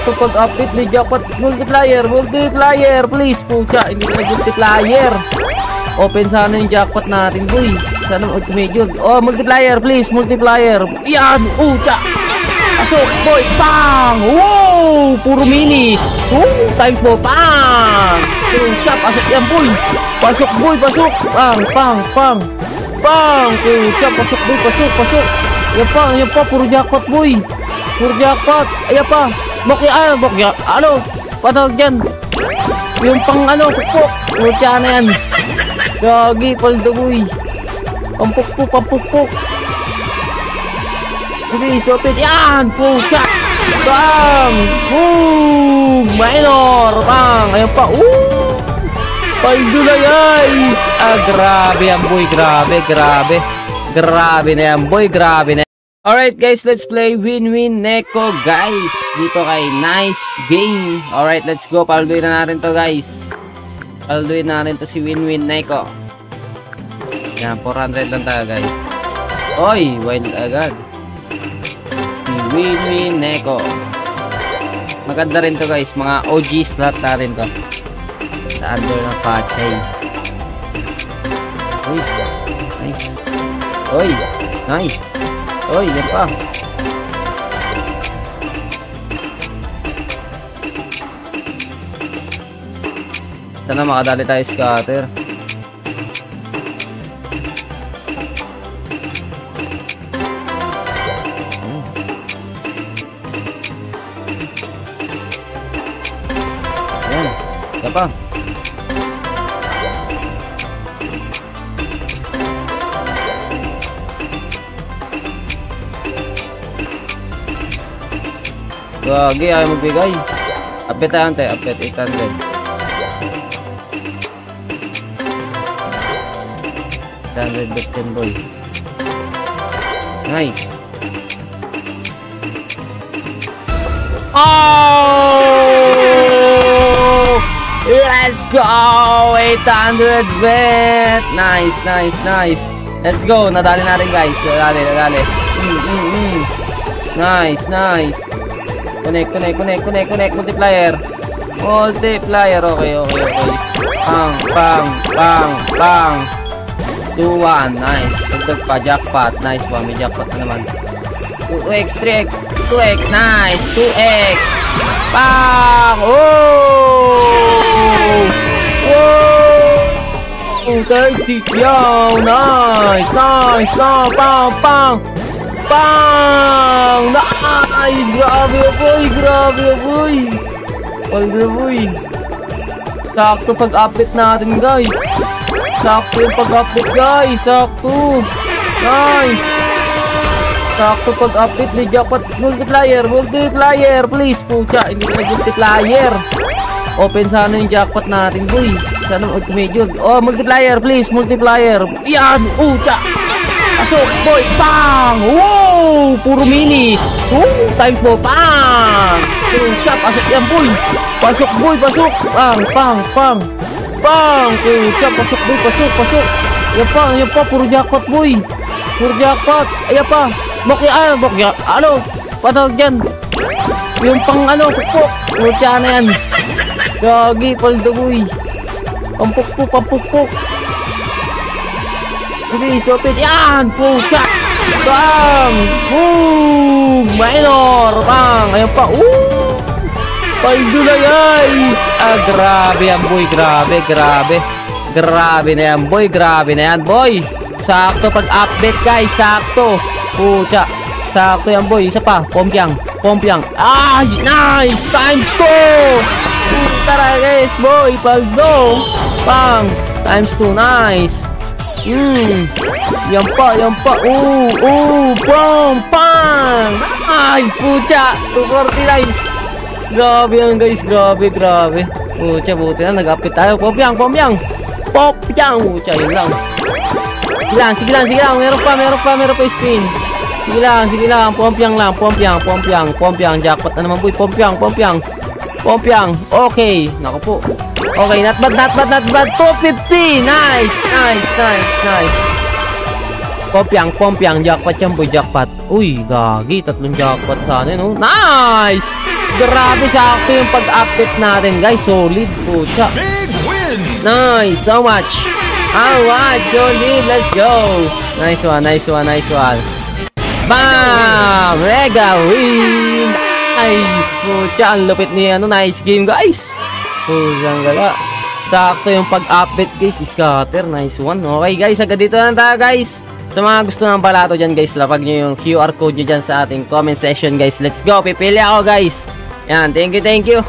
Sakto pag-update ni jackpot. Multiplier, please. Pucha, hindi na multiplier. Open sana yung jackpot natin, boy. Sana medyo. Oh, multiplier, please. Multiplier. Yan, pucha. Pasok, boy. Pang! Wow! Puro mini. Times mo. Pang! Pucha, pasok yan, boy. Pasok, boy. Pasok. Pang. Pucha, pasok, boy. Pasok. Yan pa. Puro jackpot, boy. Puro jackpot. Ayan pa. Bokya. Ano? Patawag dyan. Yung pang pukpok. Pucha na yan. Gagi, paldo, boy. Pampukpok. Please, open. Yan! Pucha! Bang! Boom! Minor! Bang! Ayan pa. Paldo na, guys! Grabe yan, boy. Grabe na yan, boy. Grabe na yan. Alright, guys. Let's play Win-Win Neko, guys. Dito kay Nice Game. Alright, let's go. Palduin na natin to, guys. Palduin na natin to si Win-Win Neko. Yan, 400 lang tayo, guys. Oy, wild agad. Si Win-Win Neko. Maganda rin to, guys. Mga OG slot na rin to. Sa under ng Pachay. Uy, nice. Oy, nice. Oy, yan pa. Sana makadali tayo scatter. Yan, yan pa. Gagi, ayaw magbigay. Update tayo, ante. Update 800. $800 boy. Nice. Oh! Let's go! 800 bet. Nice. Let's go. Nadali natin, guys. Nadali. Nice. Connect. Multiplier. Okay. Pang. 2-1. Nice. Tugtog pa. Jackpot. Nice. May jackpot na naman. 2x, 3x, 2x. Nice. 2x. Pang. Oh! 30. Nice. Pang. Nice. Grabe, boy. Sakto pag-update natin, guys. Sakto yung pag-update, guys. Sakto. Nice. Sakto pag-update ni jackpot. Multiplier, please. Pucha, hindi na multiplier. Open sana yung jackpot natin, boy. Sana medyo. Oh, multiplier, please. Yan, pucha. Pasok, boy. Pang! Wow! Puro mini. Times mo. Pang! Pucha, pasok yan, boy. Pasok. Pang! Pucha, pasok, boy. Pasok. Yan pa. Puro jackpot, boy. Ayan pa. Bokya. Ano? Patawag dyan. Yung pang pukpok. Pucha na yan. Gagi, paldo, boy. Pampukpok. Please, open. Yan! Pucha! Bang! Boom! Minor! Bang! Ayan pa. Paldo na, guys! Grabe yan, boy. Grabe na yan, boy. Sakto pag-update, guys. Sakto. Pucha. Sakto yan, boy. Isa pa. Pompiang. Nice! Times 2! Tara, guys, boy. Paldo. Bang! Times 2. Nice. Yan pa. Pang! Ay, pucha. 240 Grabe yan, guys. Grabe. Pucha, buti na. Nag-update tayo. Pompiang. Pucha, yun lang. Sige lang. Meron pa spin. Sige lang. Pompiang lang. Jackpot na naman, boy. Pompiang. Okay. Naku po. Okay, not bad. 250. Nice. Pompiang. Jackpot yan, boy. Jackpot. Uy, gagi. 3 jackpot sana, no? Nice. grabe, sakto yung pag-update natin guys. Solid po, tsa. Nice, so much. Alright, solid, let's go. Nice one, nice one, nice one. Bam! Mega win! Ay, putya, ang lupit niya. Nice game guys. Pusang gala. Sakto yung pag-update guys. Scatter, nice one. Okay guys, agad dito lang tayo guys. Sa mga gusto ng balato dyan guys, lapag nyo yung QR code nyo dyan sa ating comment section guys. Let's go, pipili ako guys. Yan, thank you, thank you.